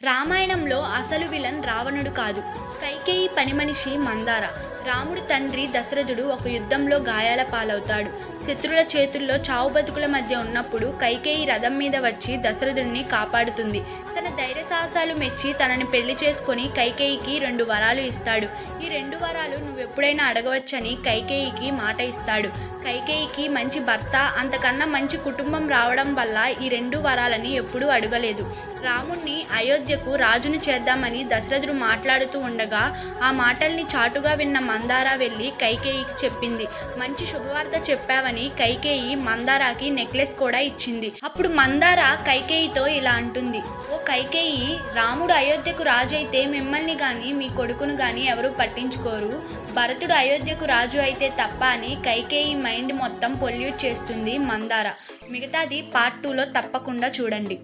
రామాయణంలో అసలు విలన్ రావణుడు కాదు, కైకేయి పనిమనిషి మందార. రాముడి తండ్రి దశరథుడు ఒక యుద్ధంలో గాయాల పాలవుతాడు. శత్రుల చేతుల్లో చావు బతుకుల మధ్య ఉన్నప్పుడు కైకేయి రథం మీద వచ్చి దశరథుడిని కాపాడుతుంది. తన ధైర్య సాహసాలు మెచ్చి తనని పెళ్లి చేసుకొని కైకేయికి 2 వరాలు ఇస్తాడు. ఈ 2 వరాలు నువ్వెప్పుడైనా అడగవచ్చని కైకేయికి మాట ఇస్తాడు. కైకేయికి మంచి భర్త, అంతకన్నా మంచి కుటుంబం రావడం వల్ల ఈ 2 వరాలని ఎప్పుడూ అడగలేదు. రాముణ్ణి అయోధ్యకు రాజును చేద్దామని దశరథుడు మాట్లాడుతూ ఉండగా ఆ మాటల్ని చాటుగా విన్న మందార వెళ్ళి కైకేయికి చెప్పింది. మంచి శుభవార్త చెప్పావని కైకేయి మందారాకి నెక్లెస్ కూడా ఇచ్చింది. అప్పుడు మందార కైకేయితో ఇలా అంటుంది, ఓ కైకేయి, రాముడు అయోధ్యకు రాజు అయితే మిమ్మల్ని గాని మీ కొడుకును గాని ఎవరు పట్టించుకోరు. భరతుడు అయోధ్యకు రాజు అయితే తప్ప అని కైకేయి మైండ్ మొత్తం పొల్యూట్ చేస్తుంది మందార. మిగతాది పార్ట్ 2లో తప్పకుండా చూడండి.